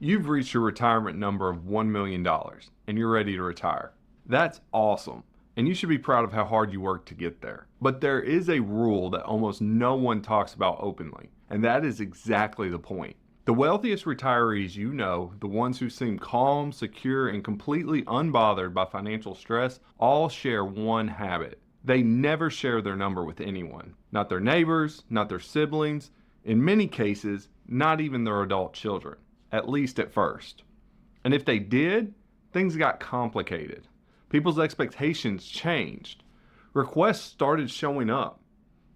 You've reached your retirement number of $1 million and you're ready to retire. That's awesome, and you should be proud of how hard you worked to get there. But there is a rule that almost no one talks about openly, and that is exactly the point. The wealthiest retirees you know, the ones who seem calm, secure, and completely unbothered by financial stress, all share one habit. They never share their number with anyone. Not their neighbors, not their siblings, in many cases, not even their adult children, at least at first. And if they did, things got complicated. People's expectations changed. Requests started showing up.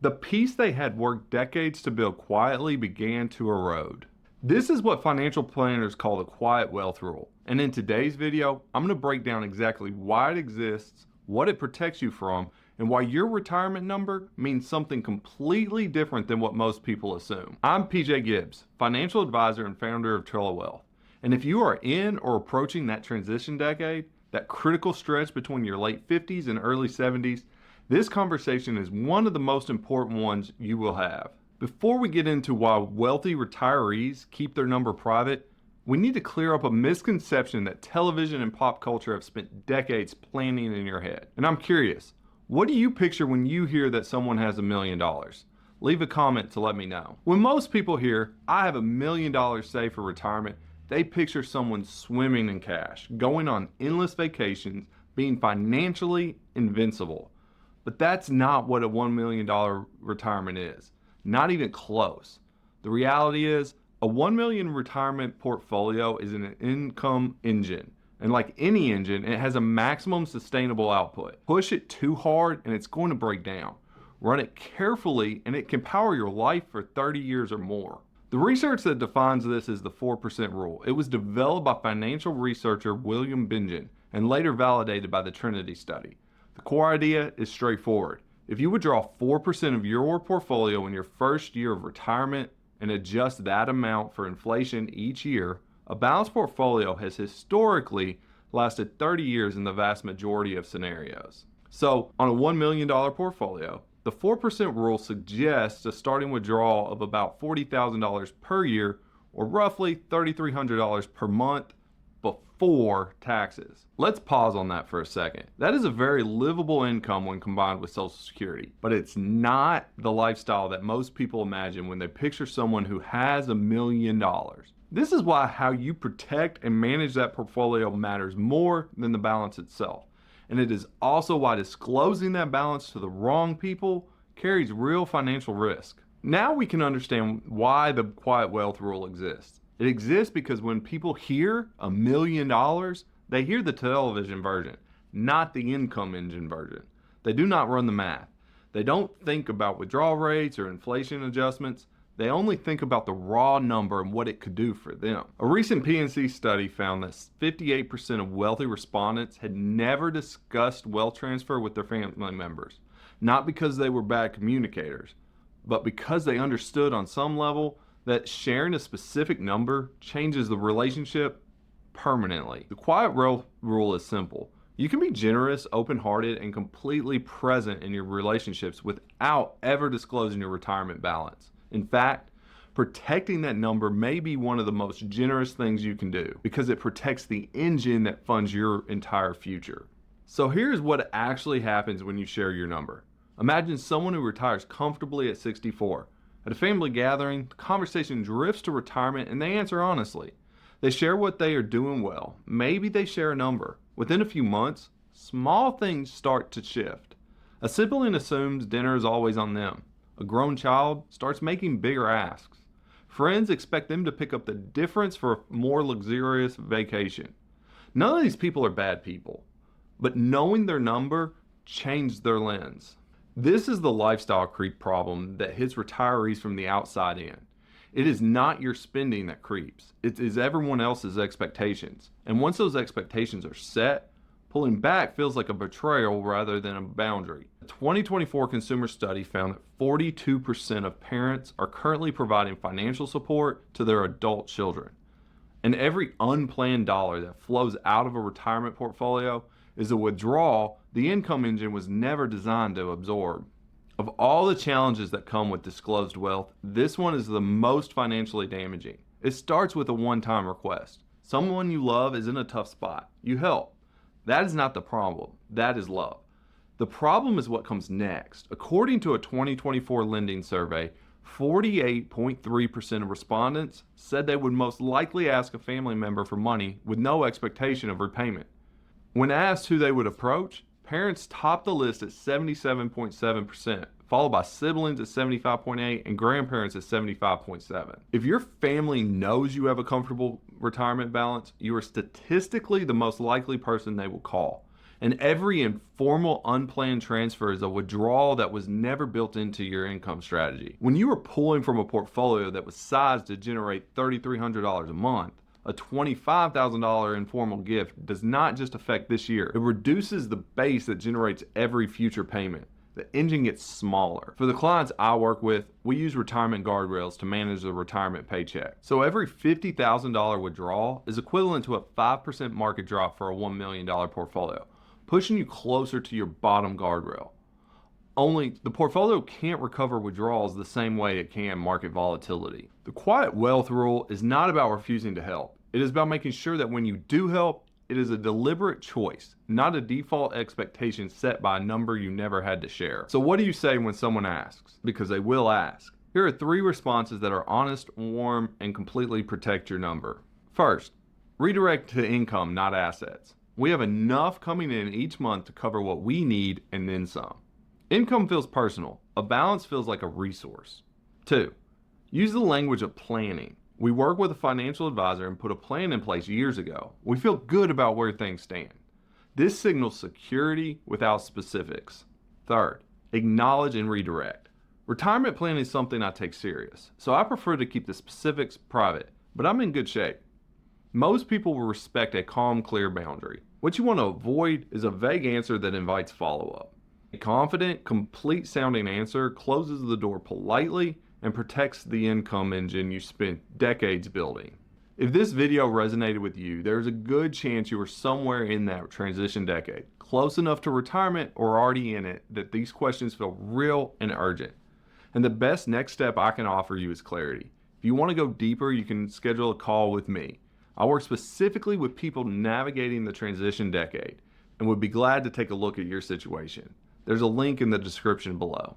The peace they had worked decades to build quietly began to erode. This is what financial planners call the quiet wealth rule. And in today's video, I'm going to break down exactly why it exists, what it protects you from, and why your retirement number means something completely different than what most people assume. I'm PJ Gibbs, financial advisor and founder of Trello Wealth. And if you are in or approaching that transition decade, that critical stretch between your late 50s and early 70s, this conversation is one of the most important ones you will have. Before we get into why wealthy retirees keep their number private, we need to clear up a misconception that television and pop culture have spent decades planting in your head. And I'm curious, what do you picture when you hear that someone has $1 million? Leave a comment to let me know. When most people hear, I have $1 million saved for retirement, they picture someone swimming in cash, going on endless vacations, being financially invincible. But that's not what a $1 million retirement is. Not even close. The reality is, a $1 million retirement portfolio is an income engine. And like any engine, it has a maximum sustainable output. Push it too hard and it's going to break down. Run it carefully and it can power your life for 30 years or more. The research that defines this is the 4% rule. It was developed by financial researcher William Bengen and later validated by the Trinity study. The core idea is straightforward. If you withdraw 4% of your portfolio in your first year of retirement and adjust that amount for inflation each year, a balanced portfolio has historically lasted 30 years in the vast majority of scenarios. So, on a $1 million portfolio, the 4% rule suggests a starting withdrawal of about $40,000 per year, or roughly $3,300 per month before taxes. Let's pause on that for a second. That is a very livable income when combined with Social Security, but it's not the lifestyle that most people imagine when they picture someone who has $1 million. This is why how you protect and manage that portfolio matters more than the balance itself. And it is also why disclosing that balance to the wrong people carries real financial risk. Now we can understand why the quiet wealth rule exists. It exists because when people hear $1 million, they hear the television version, not the income engine version. They do not run the math. They don't think about withdrawal rates or inflation adjustments. They only think about the raw number and what it could do for them. A recent PNC study found that 58% of wealthy respondents had never discussed wealth transfer with their family members, not because they were bad communicators, but because they understood on some level that sharing a specific number changes the relationship permanently. The quiet wealth rule is simple. You can be generous, open-hearted, and completely present in your relationships without ever disclosing your retirement balance. In fact, protecting that number may be one of the most generous things you can do because it protects the engine that funds your entire future. So here's what actually happens when you share your number. Imagine someone who retires comfortably at 64. At a family gathering, the conversation drifts to retirement and they answer honestly. They share what they are doing well. Maybe they share a number. Within a few months, small things start to shift. A sibling assumes dinner is always on them. A grown child starts making bigger asks. Friends expect them to pick up the difference for a more luxurious vacation. None of these people are bad people, but knowing their number changed their lens. This is the lifestyle creep problem that hits retirees from the outside in. It is not your spending that creeps. It is everyone else's expectations. And once those expectations are set, pulling back feels like a betrayal rather than a boundary. A 2024 consumer study found that 42% of parents are currently providing financial support to their adult children. And every unplanned dollar that flows out of a retirement portfolio is a withdrawal the income engine was never designed to absorb. Of all the challenges that come with disclosed wealth, this one is the most financially damaging. It starts with a one-time request. Someone you love is in a tough spot. You help. That is not the problem. That is love. The problem is what comes next. According to a 2024 lending survey, 48.3% of respondents said they would most likely ask a family member for money with no expectation of repayment. When asked who they would approach, parents topped the list at 77.7%, followed by siblings at 75.8% and grandparents at 75.7%. If your family knows you have a comfortable retirement balance, you are statistically the most likely person they will call. And every informal, unplanned transfer is a withdrawal that was never built into your income strategy. When you are pulling from a portfolio that was sized to generate $3,300 a month, a $25,000 informal gift does not just affect this year. It reduces the base that generates every future payment. The engine gets smaller. For the clients I work with, we use retirement guardrails to manage the retirement paycheck. So every $50,000 withdrawal is equivalent to a 5% market drop for a $1 million portfolio, pushing you closer to your bottom guardrail. Only the portfolio can't recover withdrawals the same way it can market volatility. The quiet wealth rule is not about refusing to help. It is about making sure that when you do help, it is a deliberate choice, not a default expectation set by a number you never had to share. So what do you say when someone asks? Because they will ask. Here are 3 responses that are honest, warm, and completely protect your number. First, redirect to income, not assets. We have enough coming in each month to cover what we need and then some. Income feels personal. A balance feels like a resource. 2, use the language of planning. We worked with a financial advisor and put a plan in place years ago. We feel good about where things stand. This signals security without specifics. Third, acknowledge and redirect. Retirement planning is something I take serious, so I prefer to keep the specifics private, but I'm in good shape. Most people will respect a calm, clear boundary. What you want to avoid is a vague answer that invites follow-up. A confident, complete sounding answer closes the door politely and protects the income engine you spent decades building. If this video resonated with you, there's a good chance you are somewhere in that transition decade, close enough to retirement or already in it that these questions feel real and urgent. And the best next step I can offer you is clarity. If you want to go deeper, you can schedule a call with me. I work specifically with people navigating the transition decade and would be glad to take a look at your situation. There's a link in the description below.